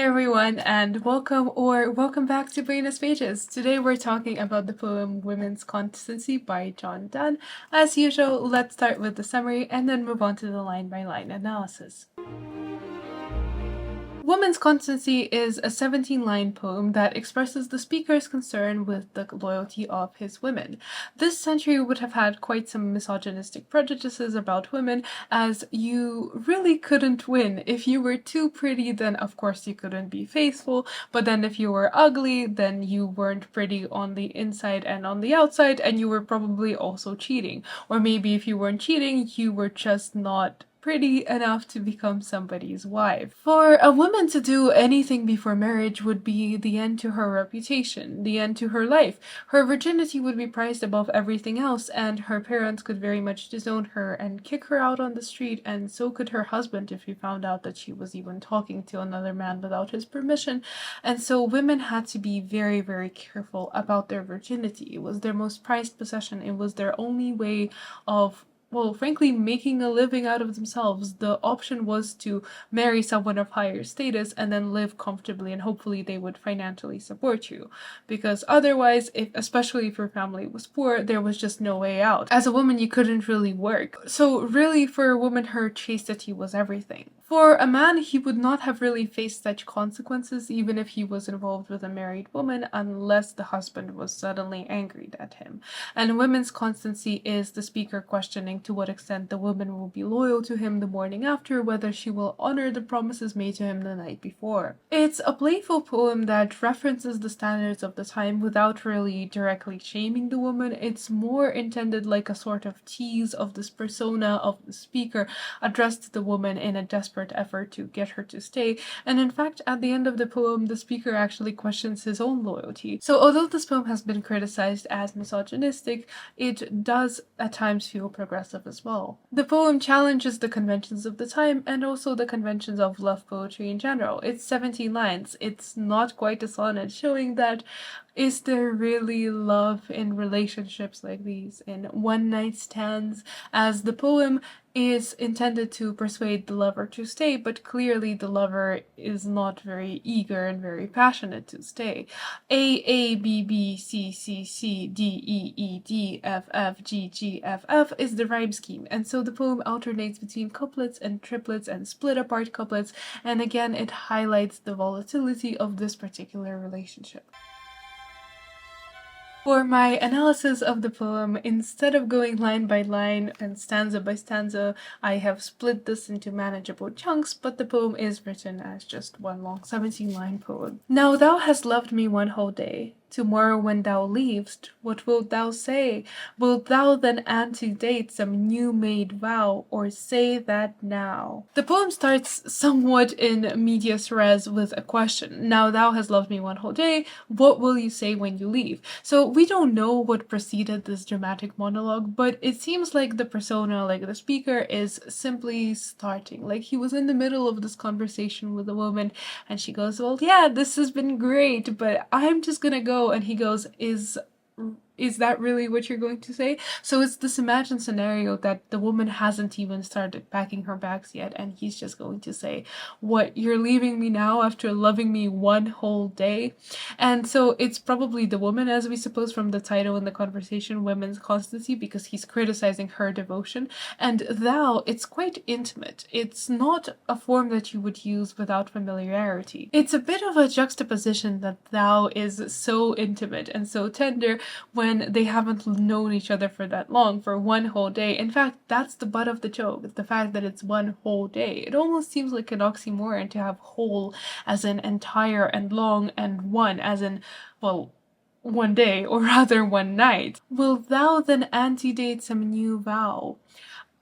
Hi everyone and welcome back to Buenos Pages. Today we're talking about the poem Women's Constancy by John Donne. As usual, let's start with the summary and then move on to the line-by-line analysis. Woman's Constancy is a 17-line poem that expresses the speaker's concern with the loyalty of his women. This century would have had quite some misogynistic prejudices about women, as you really couldn't win. If you were too pretty, then of course you couldn't be faithful, but then if you were ugly, then you weren't pretty on the inside and on the outside, and you were probably also cheating. Or maybe if you weren't cheating, you were just not pretty enough to become somebody's wife. For a woman to do anything before marriage would be the end to her reputation, the end to her life. Her virginity would be prized above everything else, and her parents could very much disown her and kick her out on the street, and so could her husband if he found out that she was even talking to another man without his permission. And so women had to be very, very careful about their virginity. It was their most prized possession. It was their only way of frankly, making a living out of themselves. The option was to marry someone of higher status and then live comfortably, and hopefully they would financially support you. Because otherwise, especially if your family was poor, there was just no way out. As a woman, you couldn't really work. So really, for a woman, her chastity was everything. For a man, he would not have really faced such consequences even if he was involved with a married woman, unless the husband was suddenly angry at him. And women's constancy is the speaker questioning to what extent the woman will be loyal to him the morning after, whether she will honor the promises made to him the night before. It's a playful poem that references the standards of the time without really directly shaming the woman. It's more intended like a sort of tease of this persona of the speaker addressed to the woman in a desperate effort to get her to stay. And in fact, at the end of the poem, the speaker actually questions his own loyalty. So although this poem has been criticized as misogynistic, it does at times feel progressive as well. The poem challenges the conventions of the time and also the conventions of love poetry in general. It's 17 lines. It's not quite a sonnet, showing that is there really love in relationships like these, in one-night stands, as the poem is intended to persuade the lover to stay, but clearly the lover is not very eager and very passionate to stay. A, B, B, C, C, C, D, E, E, D, F, F, G, G, F, F is the rhyme scheme, and so the poem alternates between couplets and triplets and split-apart couplets, and again it highlights the volatility of this particular relationship. For my analysis of the poem, instead of going line by line and stanza by stanza, I have split this into manageable chunks, but the poem is written as just one long 17-line poem. Now thou hast loved me one whole day. Tomorrow when thou leavest, what wilt thou say? Wilt thou then antedate some new-made vow, or say that now? The poem starts somewhat in medias res with a question. Now thou hast loved me one whole day, what will you say when you leave? So we don't know what preceded this dramatic monologue, but it seems like the persona, like the speaker, is simply starting. Like he was in the middle of this conversation with a woman, and she goes, well, yeah, this has been great, but I'm just gonna go. And he goes, is that really what you're going to say? So it's this imagined scenario that the woman hasn't even started packing her bags yet, and he's just going to say, what, you're leaving me now after loving me one whole day? And so it's probably the woman, as we suppose from the title in the conversation, Women's Constancy, because he's criticizing her devotion. And thou, it's quite intimate. It's not a form that you would use without familiarity. It's a bit of a juxtaposition that thou is so intimate and so tender when they haven't known each other for that long, for one whole day. In fact, that's the butt of the joke, the fact that it's one whole day. It almost seems like an oxymoron to have whole as in entire and long, and one as in, well, one day, or rather one night. Wilt thou then antedate some new vow?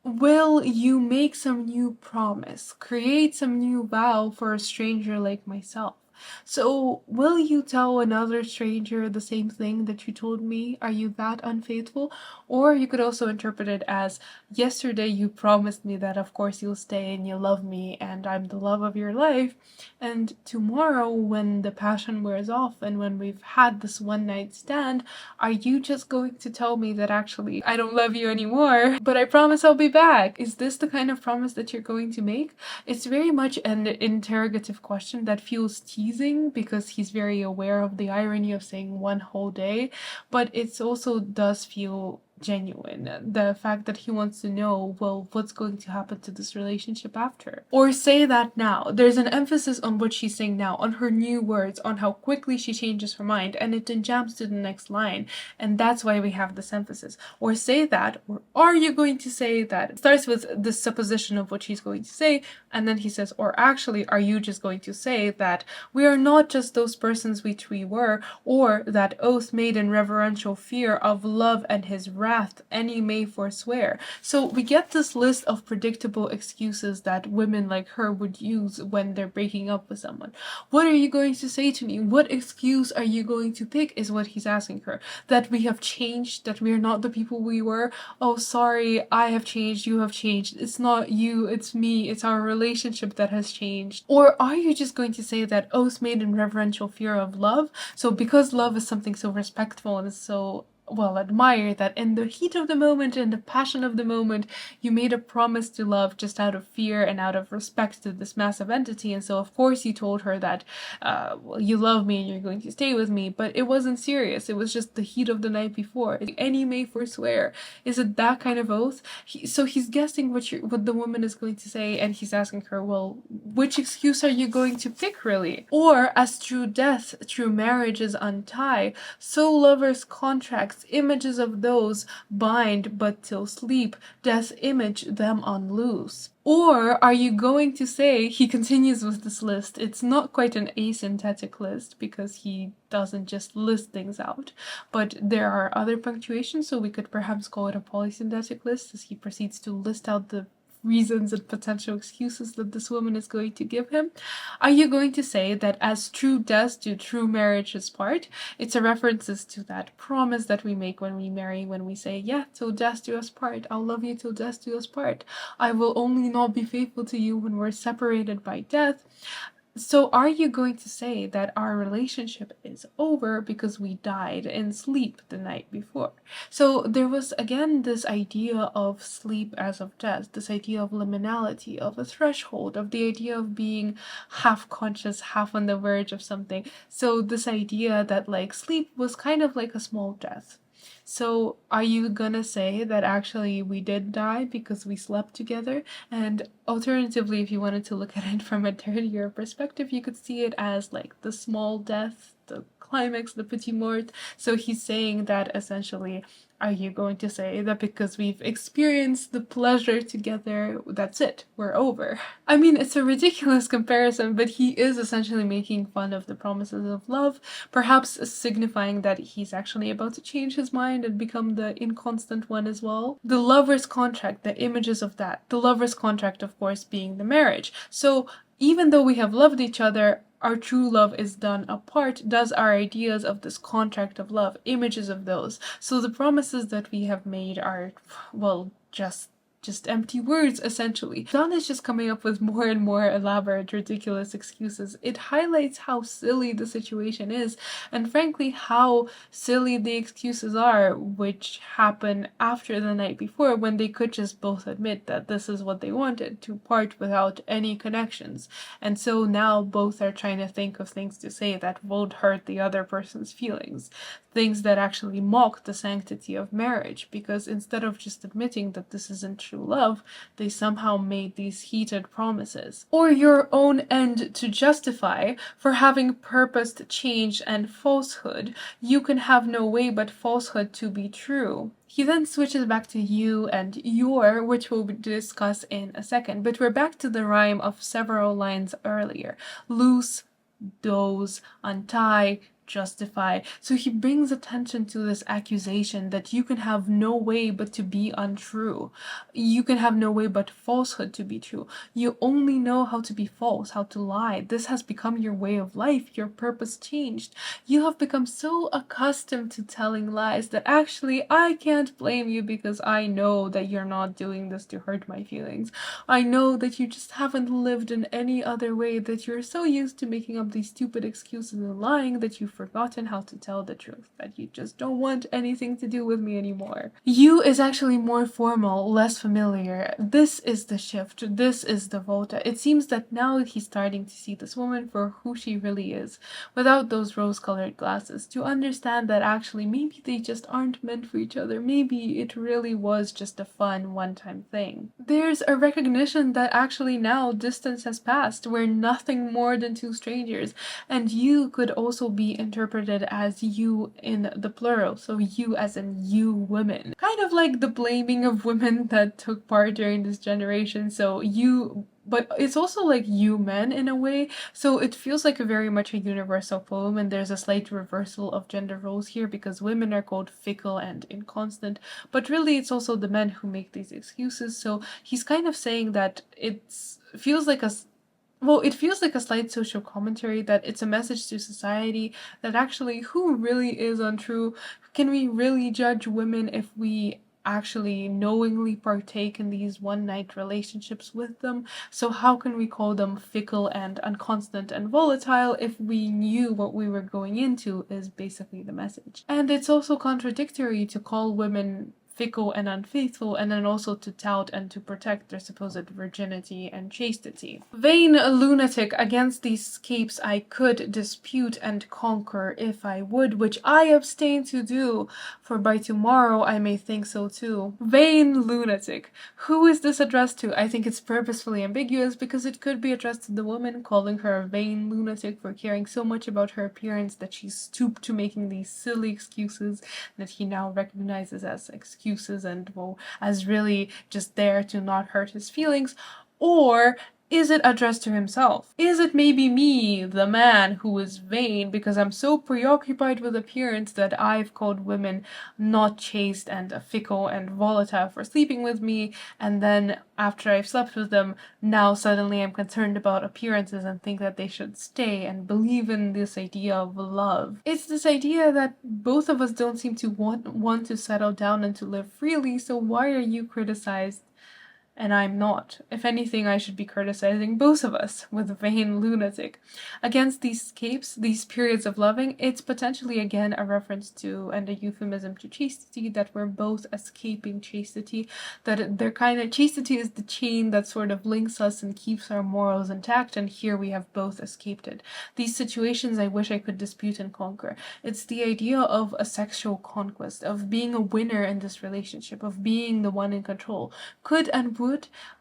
Will you make some new promise, create some new vow for a stranger like myself? So, will you tell another stranger the same thing that you told me? Are you that unfaithful? Or you could also interpret it as, yesterday you promised me that of course you'll stay and you love me and I'm the love of your life. And tomorrow, when the passion wears off and when we've had this one night stand, are you just going to tell me that actually I don't love you anymore, but I promise I'll be back? Is this the kind of promise that you're going to make? It's very much an interrogative question that feels teasing because he's very aware of the irony of saying one whole day, but it also does feel genuine. The fact that he wants to know, well, what's going to happen to this relationship after? Or say that now. There's an emphasis on what she's saying now, on her new words, on how quickly she changes her mind, and it then jumps to the next line, and that's why we have this emphasis. Or say that, or are you going to say that? It starts with the supposition of what she's going to say, and then he says, or actually, are you just going to say that we are not just those persons which we were, or that oath made in reverential fear of love and his wrath any may forswear. So we get this list of predictable excuses that women like her would use when they're breaking up with someone. What are you going to say to me? What excuse are you going to pick is what he's asking her. That we have changed, that we are not the people we were. Oh, sorry, I have changed, you have changed. It's not you, it's me, it's our relationship that has changed. Or are you just going to say that oath made in reverential fear of love? So because love is something so respectful and so well admire, that in the heat of the moment, in the passion of the moment, you made a promise to love just out of fear and out of respect to this massive entity, and so of course you told her that well, you love me and you're going to stay with me, but it wasn't serious, it was just the heat of the night before. Any may forswear. Is it that kind of oath? So he's guessing what the woman is going to say, and he's asking her, well, which excuse are you going to pick, really? Or, as true death, true marriages untie, so lovers' contracts, images of those bind but till sleep, death image them unloose. Or are you going to say, he continues with this list, it's not quite an asynthetic list because he doesn't just list things out, but there are other punctuations, so we could perhaps call it a polysynthetic list as he proceeds to list out the reasons and potential excuses that this woman is going to give him. Are you going to say that as true death do true marriages part? It's a references to that promise that we make when we marry, when we say, yeah, till death do us part, I'll love you till death do us part, I will only not be faithful to you when we're separated by death. So are you going to say that our relationship is over because we died in sleep the night before? So there was again this idea of sleep as of death, this idea of liminality, of a threshold, of the idea of being half conscious, half on the verge of something. So this idea that like sleep was kind of like a small death. So are you gonna say that actually we did die because we slept together? And alternatively, if you wanted to look at it from a dirtier perspective, you could see it as like the small death, the climax, the petit mort. So he's saying that essentially, are you going to say that because we've experienced the pleasure together, that's it, we're over? I mean, it's a ridiculous comparison, but he is essentially making fun of the promises of love, perhaps signifying that he's actually about to change his mind and become the inconstant one as well. The lover's contract, the images of that. The lover's contract, of course, being the marriage. So even though we have loved each other, our true love is done apart, does our ideas of this contract of love, images of those. So the promises that we have made are, well, just empty words, essentially. Donne is just coming up with more and more elaborate, ridiculous excuses. It highlights how silly the situation is, and frankly, how silly the excuses are, which happen after the night before, when they could just both admit that this is what they wanted, to part without any connections. And so now both are trying to think of things to say that won't hurt the other person's feelings. Things that actually mock the sanctity of marriage, because instead of just admitting that this isn't true love, they somehow made these heated promises. Or your own end to justify, for having purposed change and falsehood, you can have no way but falsehood to be true. He then switches back to you and your, which we'll discuss in a second, but we're back to the rhyme of several lines earlier. Loose, doze, untie, justify. So he brings attention to this accusation that you can have no way but to be untrue. You can have no way but falsehood to be true. You only know how to be false, how to lie. This has become your way of life. Your purpose changed. You have become so accustomed to telling lies that actually I can't blame you because I know that you're not doing this to hurt my feelings. I know that you just haven't lived in any other way, that you're so used to making up these stupid excuses and lying that you've forgotten how to tell the truth, that you just don't want anything to do with me anymore. You is actually more formal, less familiar. This is the shift. This is the Volta. It seems that now he's starting to see this woman for who she really is, without those rose-colored glasses, to understand that actually maybe they just aren't meant for each other. Maybe it really was just a fun one-time thing. There's a recognition that actually now distance has passed. We're nothing more than two strangers, and you could also be interpreted as you in the plural, so you as in you women. Kind of like the blaming of women that took part during this generation, so you, but it's also like you men in a way, so it feels like very much a universal poem, and there's a slight reversal of gender roles here because women are called fickle and inconstant, but really it's also the men who make these excuses. So he's kind of saying that it feels like it feels like a slight social commentary, that it's a message to society that actually who really is untrue? Can we really judge women if we actually knowingly partake in these one-night relationships with them? So how can we call them fickle and unconstant and volatile if we knew what we were going into is basically the message? And it's also contradictory to call women fickle and unfaithful, and then also to tout and to protect their supposed virginity and chastity. Vain lunatic, against these scapes I could dispute and conquer if I would, which I abstain to do, for by tomorrow I may think so too. Vain lunatic. Who is this addressed to? I think it's purposefully ambiguous because it could be addressed to the woman, calling her a vain lunatic for caring so much about her appearance that she stooped to making these silly excuses that he now recognizes as excuses and well, as really just there to not hurt his feelings. Or is it addressed to himself? Is it maybe me, the man, who is vain because I'm so preoccupied with appearance that I've called women not chaste and fickle and volatile for sleeping with me, and then after I've slept with them, now suddenly I'm concerned about appearances and think that they should stay and believe in this idea of love. It's this idea that both of us don't seem to want to settle down and to live freely, so why are you criticized and I'm not? If anything, I should be criticizing both of us with vain lunatic. Against these scapes, these periods of loving, it's potentially again a reference to and a euphemism to chastity, that we're both escaping chastity, that they're kind of, chastity is the chain that sort of links us and keeps our morals intact, and here we have both escaped it. These situations I wish I could dispute and conquer. It's the idea of a sexual conquest, of being a winner in this relationship, of being the one in control. Could and would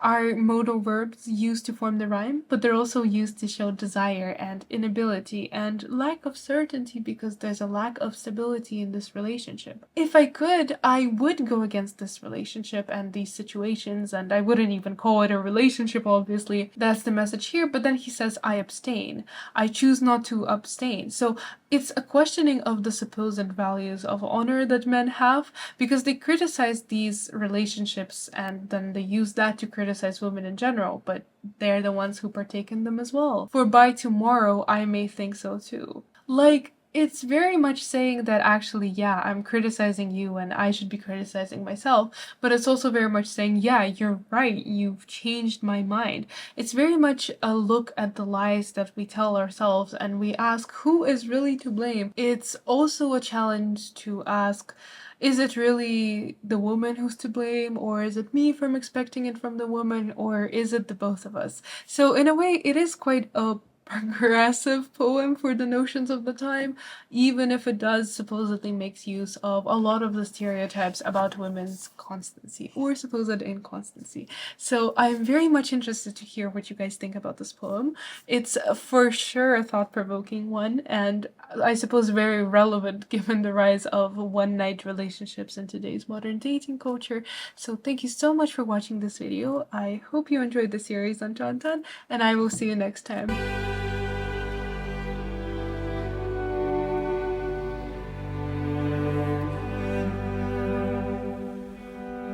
are modal verbs used to form the rhyme, but they're also used to show desire and inability and lack of certainty because there's a lack of stability in this relationship. If I could, I would go against this relationship and these situations, and I wouldn't even call it a relationship, obviously. That's the message here, but then he says, I abstain. I choose not to abstain. So it's a questioning of the supposed values of honor that men have, because they criticize these relationships and then they use that to criticize women in general, but they're the ones who partake in them as well. For by tomorrow I may think so too. Like, it's very much saying that actually, yeah, I'm criticizing you and I should be criticizing myself, but it's also very much saying, yeah, you're right, you've changed my mind. It's very much a look at the lies that we tell ourselves and we ask who is really to blame. It's also a challenge to ask, is it really the woman who's to blame, or is it me from expecting it from the woman, or is it the both of us? So in a way, it is quite a progressive poem for the notions of the time, even if it does supposedly makes use of a lot of the stereotypes about women's constancy or supposed inconstancy. So I'm very much interested to hear what you guys think about this poem. It's for sure a thought-provoking one, and I suppose very relevant given the rise of one-night relationships in today's modern dating culture. So thank you so much for watching this video. I hope you enjoyed the series on John Donne, and I will see you next time.